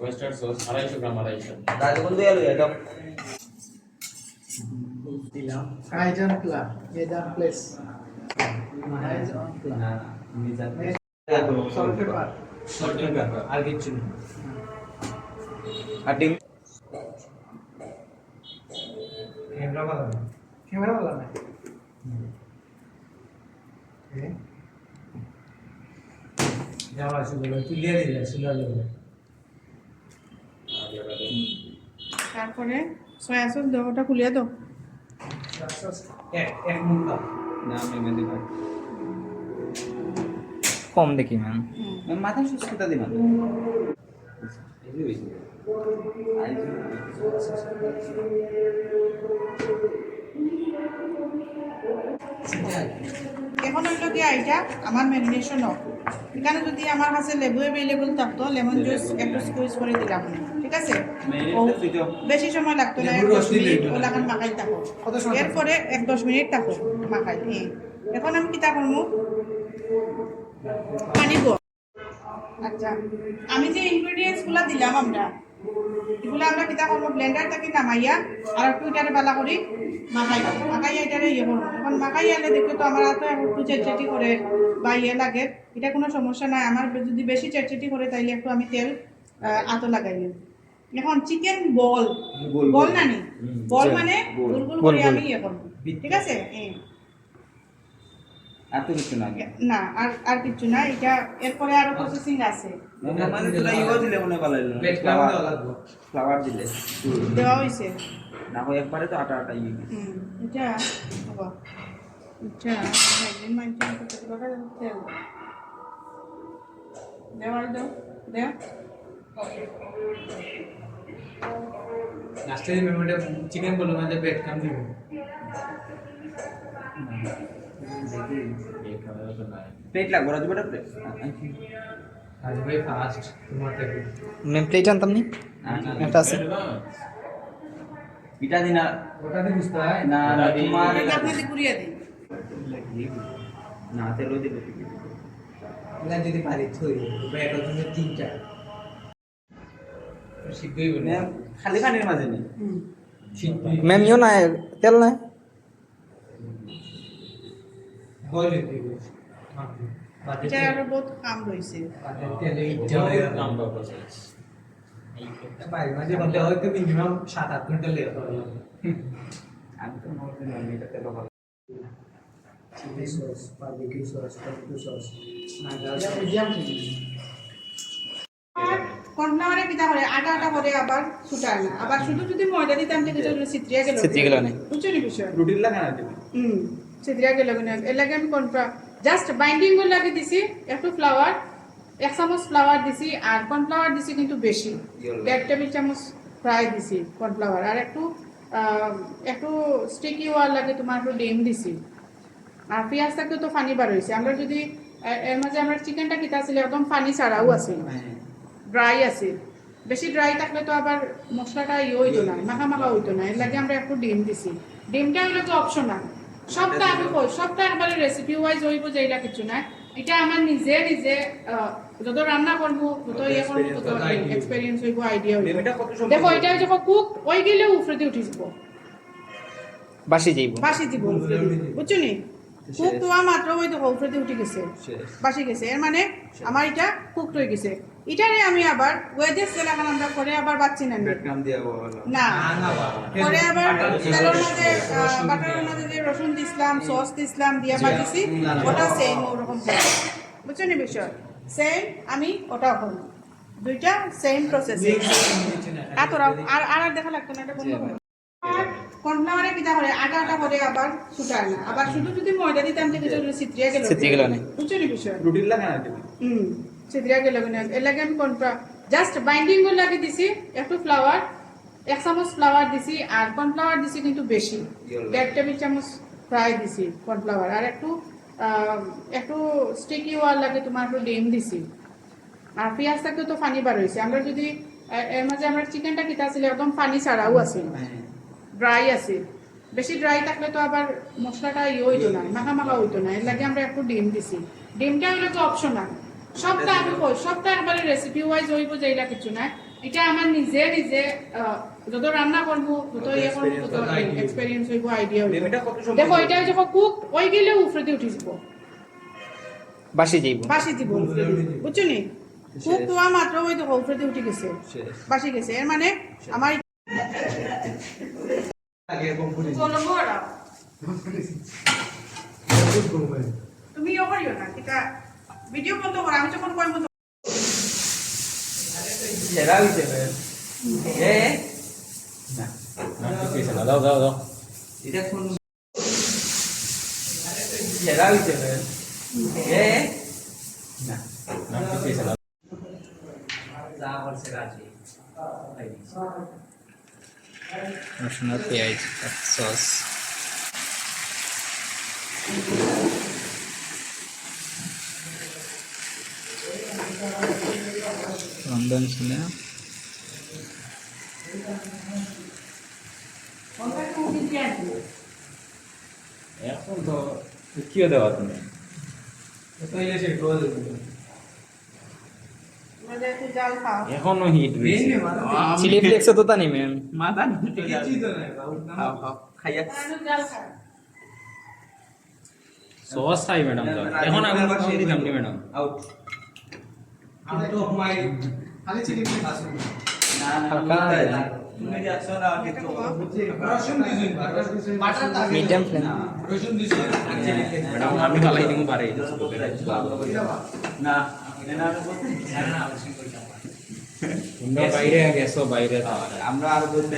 Western sauce 250 গ্রাম 250 দাদু বন্ধু এলো এটা দিলাম kaizen club Madan place kaizen club না মিজান সল্ট পেপার আর কিছু না আর ডিম ক্যামেরা वाला না যাওয়া শুরু তুলিয়ে দিলে শুরু হলো তারপরে সয়া সস দাও, ওটা খুলিয়ে দাও। এক মুন্ডা না আমি মেদি ভাই কম দেখি ম্যাম ম্যাম মাথা সুস্থতা দিবেন এখন হইলো কি এটা আমার ম্যারিনেশন হোক। এখানে যদি আমার কাছে লেবু অ্যাভেলেবল থাকতো, লেমন জুস একটু স্কুইজ করে দিলাম, ঠিক আছে? ও বেশি সময় লাগতো না, 10 মিনিট ওলাখান মাখাই থাকো। এরপরে 1-10 মিনিট থাকো মাখাই। এখন আমি কিতা করবো, পানি গো। আচ্ছা, আমি যে ইনগ্রেডিয়েন্টস গুলা দিলাম এগুলো আমরা কিতা করবো, ব্লেন্ডার থেকে নামাইয়া আর একটু এটারে বালা করি মাখাইয়া এটারে ইয়ে করবো। এখন মাখাইয়া এলে দেখো তো আমার তো একটু চেটচেটি করে বা ইয়ে লাগে, এটা কোনো সমস্যা নাই। আমার যদি বেশি চেটচেটি করে তাইলে একটু আমি তেল আতো লাগাই নিই। এখন চিকেন বল না নি, বল মানে গোল গোল করে আমি ইয়ে করবো, ঠিক আছে? আর তো কিছু না না আর কিছু না, এটা এরপরে আরো প্রসেসিং আছে। মানে তোরা ইও দিলে মনে ভালো হলো ফ্লাওয়ার দিলে দেওয়া হয়েছে না হয় একবারে তো আটা আটা ইয়ে এটা বাবা এটা একদিন মাইন্ড করতে পারবে তেল দেওয়া দাও দেও। লাস্টে মেমোটা চিকেন বলো মানে পেট কাম দিবে প্লেট লাগবে রাজু বেটা প্লেট আজ ভাই ফাস্ট তোমার থেকে ম্যাম প্লেট আনতাম নি একটা আছে এটা দিনা ওটা দিয়ে বুঝতে হয় না না তোমার এটা আপনি পুরিয়ে দিন না তেল দিলে না যদি পারি থই বেটা তুমি তিনটা শিখবেই বলে ম্যাম খালি পানির মাঝে নেই শিখবেই ম্যাম ইও নাই তেল নাই হইলে দিবে এটা আরো বহুত কাম রয়েছে। তেলে ইচ্ছা কাম বাবা ভাই মাঝে মধ্যে হয়তো মিনিমাম 7-8 ঘন্টা লেগে যাবে আমি তো মনে করি আমি এটা তেল ভালো chilli sauce barbecue sauce tomato sauce না এটা মিডিয়াম চিলি আর কর্নফ্লাওয়ারে কিটা করে আটা করে আবার ছুটায় না, আবার শুধু যদি ময়দা দিতাম তাহলে যেটা সিত্রিয়া গেল না বুঝছো নি বিষয় রুটির লাগা না দিবে সিত্রিয়া গেল কিনা এর লাগে আমি জাস্ট বাইন্ডিং গুলো লাগে দিছি, একটু ফ্লাওয়ার 1 চামচ ফ্লাওয়ার দিছি আর কর্নফ্লাওয়ার দিছি কিন্তু বেশি 1 টেবিল চামচ ফ্রাই দিছি কর্নফ্লাওয়ার আর একটু স্টিকি হওয়ার লাগে তোমার একটু ডিম দিছি আর পেঁয়াজ থাকতে তো পানি বার হয়েছে। আমরা যদি এর মাঝে আমরা চিকেনটা কিতা ছিল একদম পানি ছাড়াও আছে, ড্রাই আছে। বেশি ড্রাই থাকলে তো আবার মশলাটা ইয়ে হইতো না, মাখা হইতো না। এর লাগে আমরা একটু ডিম দিছি। ডিমটা হইলে তো অপশনাল, সবটা আমি কই সবটা একবারে রেসিপি ওয়াইজ হইব যে এটা কিছু না। এটা আমার নিজে যত রান্না করবো যত ইয়ে করবো তত এক্সপেরিয়েন্স হইব, আইডিয়া হইব। দেখো এটা যখন কুক হয়ে গেলেও উফরে দিয়ে উঠে যাব, বাসি যাইব বুঝছো নি? কুক হওয়া মাত্র ওই দেখো উফরে দিয়ে উঠে গেছে, বাসি গেছে, এর মানে আমার এটা কুক হয়ে গেছে। এটারে আমি আবার ওয়েজেস যেলাখান আমরা করে আবার বাচ্চি না না করে আবার তেলের মাঝে বাটারের মাঝে যে রসুন দিছিলাম সস দিছিলাম দিয়ে বাজিছি, ওটা সেম ওরকম বুঝছো নি বিষয়? সেম আমি ওটাও করবো, দুইটা সেম প্রসেসিং। আর দেখা লাগতো না, এটা বন্ধ করো। আর কর্নফ্লাওয়ারে কিটা করে আটা করে আবার ছুটায় না, আবার শুধু যদি ময়দা দিতাম তাহলে যেটা সিত্রিয়া গেল না, বুঝছো নি বিষয়? রুটির লাগা না দিবে সিত্রিয়া গেল কিনা এর লাগে আমি জাস্ট বাইন্ডিং গুলো লাগে দিছি, একটু ফ্লাওয়ার 1 চামচ ফ্লাওয়ার দিছি আর কর্নফ্লাওয়ার দিছি কিন্তু বেশি 1 টেবিল চামচ ফ্রাই দিছি কর্নফ্লাওয়ার আর একটু স্টিকি হওয়ার লাগে তোমার একটু ডিম দিছি আর পেঁয়াজ থাকতে তো পানি বার হয়েছে। আমরা যদি এর মাঝে আমরা চিকেনটা কিতা ছিল একদম পানি ছাড়াও আছে, ড্রাই আছে। বেশি ড্রাই থাকলে তো আবার মশলাটা হইতো না, মাখা মাখা হইতো না। এর লাগে আমরা একটু ডিম দিছি। ডিমটা হইলে তো অপশনাল, সবটা আমি কই সবটা একবারে রেসিপি ওয়াইজ হইব যেইলা কিছু না। এটা আমার নিজে নিজে যত রান্না করবো যত ইয়ে করবো তত এক্সপেরিয়েন্স হইব, আইডিয়া হইব। দেখো এটা যখন কুক ওই গেলে উফরে দিয়ে উঠে যাব, বাসি যাইব। বাসি দিব বুঝছো নি? কুক হওয়া মাত্র ওই দেখো উফরে দিয়ে উঠে গেছে, বাসি গেছে। এর মানে আমার তুমি ইয়ে করিও না, এটা ভিডিও বন্ধ করো, আমি যখন করবো সেরা হইছে এ না দাও দাও দাও এটা কোন সেরা হইছে এ না যা করছে রাজি রসুন আর পেঁয়াজ সস। রন্ধন ছিল এখন তো কি দেওয়া তুমি জাল খাও। এখনো হিট চিলি ফ্লেক্স তো তা নেই ম্যাম। মাথা খাও খাও খাইয়া জাল খাও। সস খাই ম্যাডাম এখন আমি দিতাম নি ম্যাডাম আউট আমি তো মাই খালি চিলি ফ্লেক্স আছে না না হালকা তুমি যাচ্ছ না কিছু রসুন দিছেন বাটার দাও মিডিয়াম ফ্লেম। রসুন দিছেন ম্যাডাম আমি ফালাই দিমু পারে না না বলতে তোমরা বাইরে গেছো বাইরে আমরা আর বলতে